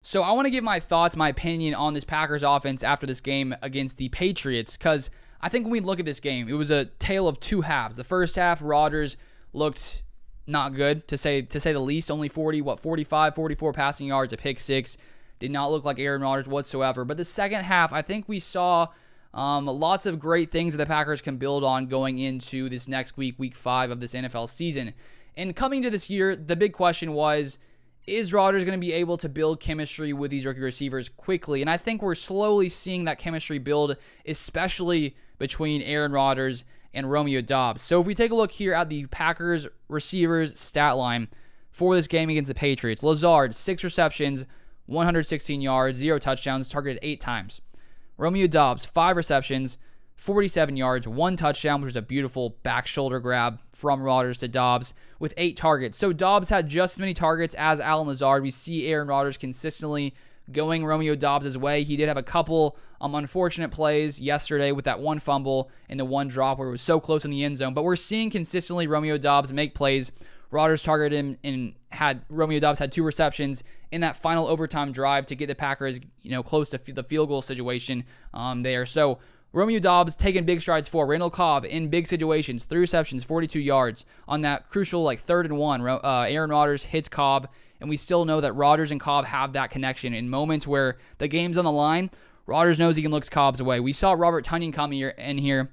So I want to give my thoughts, my opinion on this Packers offense after this game against the Patriots, because I think when we look at this game, it was a tale of two halves. The first half, Rodgers looked not good, to say the least. Only 45, 44 passing yards, a pick six. Did not look like Aaron Rodgers whatsoever. But the second half, I think we saw lots of great things that the Packers can build on going into this next week, week 5 of this NFL season. And coming to this year, the big question was, is Rodgers going to be able to build chemistry with these rookie receivers quickly? And I think we're slowly seeing that chemistry build, especially between Aaron Rodgers and Romeo Doubs. So if we take a look here at the Packers receivers stat line for this game against the Patriots, Lazard, 6 receptions, 116 yards, 0 touchdowns, targeted 8 times. Romeo Doubs, 5 receptions, 47 yards, 1 touchdown, which was a beautiful back shoulder grab from Rodgers to Doubs with 8 targets. So Doubs had just as many targets as Allen Lazard. We see Aaron Rodgers consistently going Romeo Doubs' way. He did have a couple unfortunate plays yesterday with that one fumble and the one drop where it was so close in the end zone. But we're seeing consistently Romeo Doubs make plays. Rodgers targeted him and Romeo Doubs had 2 receptions in that final overtime drive to get the Packers, close to the field goal situation there. So Romeo Doubs taking big strides forward. Randall Cobb in big situations, 3 receptions, 42 yards on that crucial 3rd and 1. Aaron Rodgers hits Cobb, and we still know that Rodgers and Cobb have that connection. In moments where the game's on the line, Rodgers knows he can look Cobb's away. We saw Robert Tonyan come in here,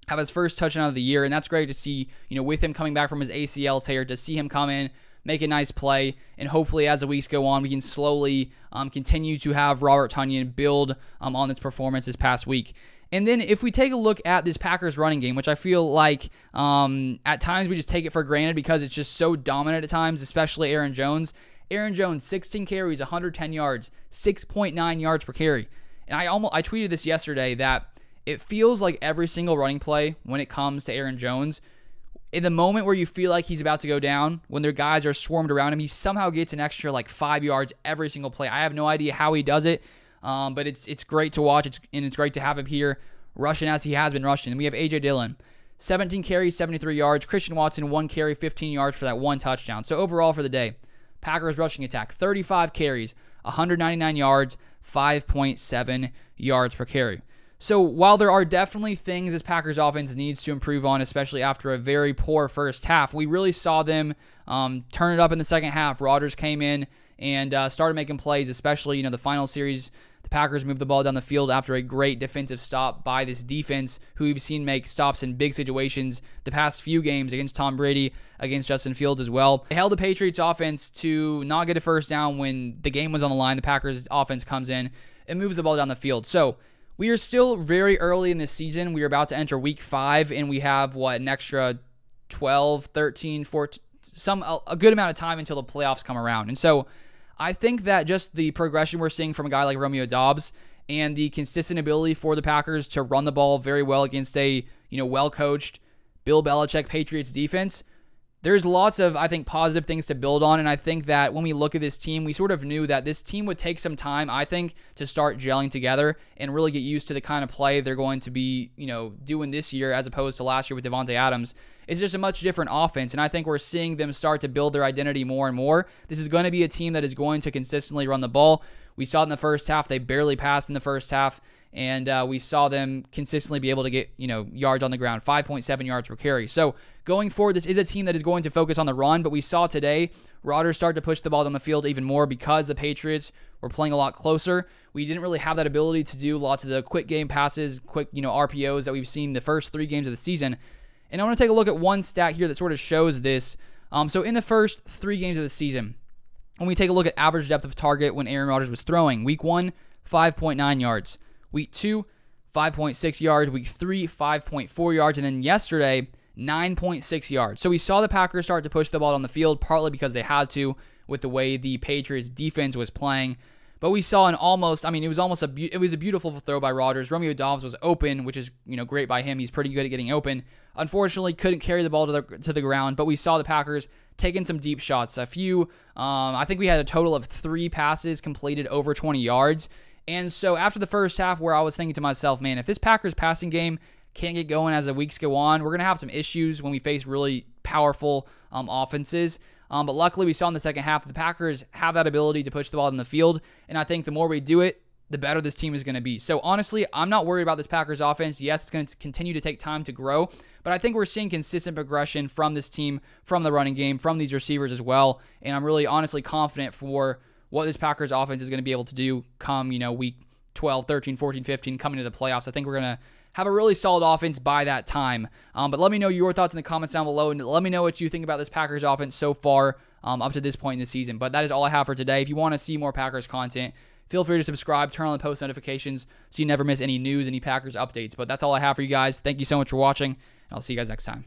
have his first touchdown of the year, and that's great to see, with him coming back from his ACL tear, to see him come in, make a nice play, and hopefully as the weeks go on, we can slowly continue to have Robert Tonyan build on this performance this past week. And then if we take a look at this Packers running game, which I feel like at times we just take it for granted because it's just so dominant at times, especially Aaron Jones. Aaron Jones, 16 carries, 110 yards, 6.9 yards per carry. And I tweeted this yesterday that it feels like every single running play when it comes to Aaron Jones, in the moment where you feel like he's about to go down, when their guys are swarmed around him, he somehow gets an extra 5 yards every single play. I have no idea how he does it. But it's great to watch, and it's great to have him here rushing as he has been rushing. And we have A.J. Dillon, 17 carries, 73 yards. Christian Watson, 1 carry, 15 yards for that 1 touchdown. So overall for the day, Packers rushing attack, 35 carries, 199 yards, 5.7 yards per carry. So while there are definitely things this Packers offense needs to improve on, especially after a very poor first half, we really saw them turn it up in the second half. Rodgers came in and started making plays, especially, the final series. The Packers moved the ball down the field after a great defensive stop by this defense, who we've seen make stops in big situations the past few games against Tom Brady, against Justin Fields as well. They held the Patriots offense to not get a first down when the game was on the line. The Packers offense comes in and moves the ball down the field. So we are still very early in this season. We are about to enter week 5, and we have, an extra 12, 13, 14, a good amount of time until the playoffs come around. And so I think that just the progression we're seeing from a guy like Romeo Doubs and the consistent ability for the Packers to run the ball very well against a, well-coached Bill Belichick Patriots defense, there's lots of, I think, positive things to build on. And I think that when we look at this team, we sort of knew that this team would take some time, I think, to start gelling together and really get used to the kind of play they're going to be, doing this year as opposed to last year with Davante Adams. It's just a much different offense, and I think we're seeing them start to build their identity more and more. This is going to be a team that is going to consistently run the ball. We saw it in the first half. They barely passed in the first half, and we saw them consistently be able to get, yards on the ground, 5.7 yards per carry. So going forward, this is a team that is going to focus on the run, but we saw today Rodgers start to push the ball down the field even more because the Patriots were playing a lot closer. We didn't really have that ability to do lots of the quick game passes, quick, RPOs that we've seen the first 3 games of the season. And I want to take a look at one stat here that sort of shows this. So in the first 3 games of the season, when we take a look at average depth of target when Aaron Rodgers was throwing, week 1, 5.9 yards. Week 2, 5.6 yards. Week 3, 5.4 yards. And then yesterday, 9.6 yards. So we saw the Packers start to push the ball on the field, partly because they had to with the way the Patriots defense was playing. But we saw it was a beautiful throw by Rodgers. Romeo Doubs was open, which is, great by him. He's pretty good at getting open. Unfortunately, couldn't carry the ball to the ground, but we saw the Packers taking some deep shots. A few, I think we had a total of 3 passes completed over 20 yards. And so after the first half, where I was thinking to myself, man, if this Packers passing game can't get going as the weeks go on, we're going to have some issues when we face really powerful offenses. But luckily, we saw in the second half, the Packers have that ability to push the ball in the field. And I think the more we do it, the better this team is going to be. So honestly, I'm not worried about this Packers offense. Yes, it's going to continue to take time to grow, but I think we're seeing consistent progression from this team, from the running game, from these receivers as well. And I'm really honestly confident for what this Packers offense is going to be able to do come, week 12, 13, 14, 15, coming to the playoffs. I think we're going to have a really solid offense by that time. But let me know your thoughts in the comments down below, and let me know what you think about this Packers offense so far up to this point in the season. But that is all I have for today. If you want to see more Packers content, feel free to subscribe, turn on the post notifications so you never miss any news, any Packers updates. But that's all I have for you guys. Thank you so much for watching, and I'll see you guys next time.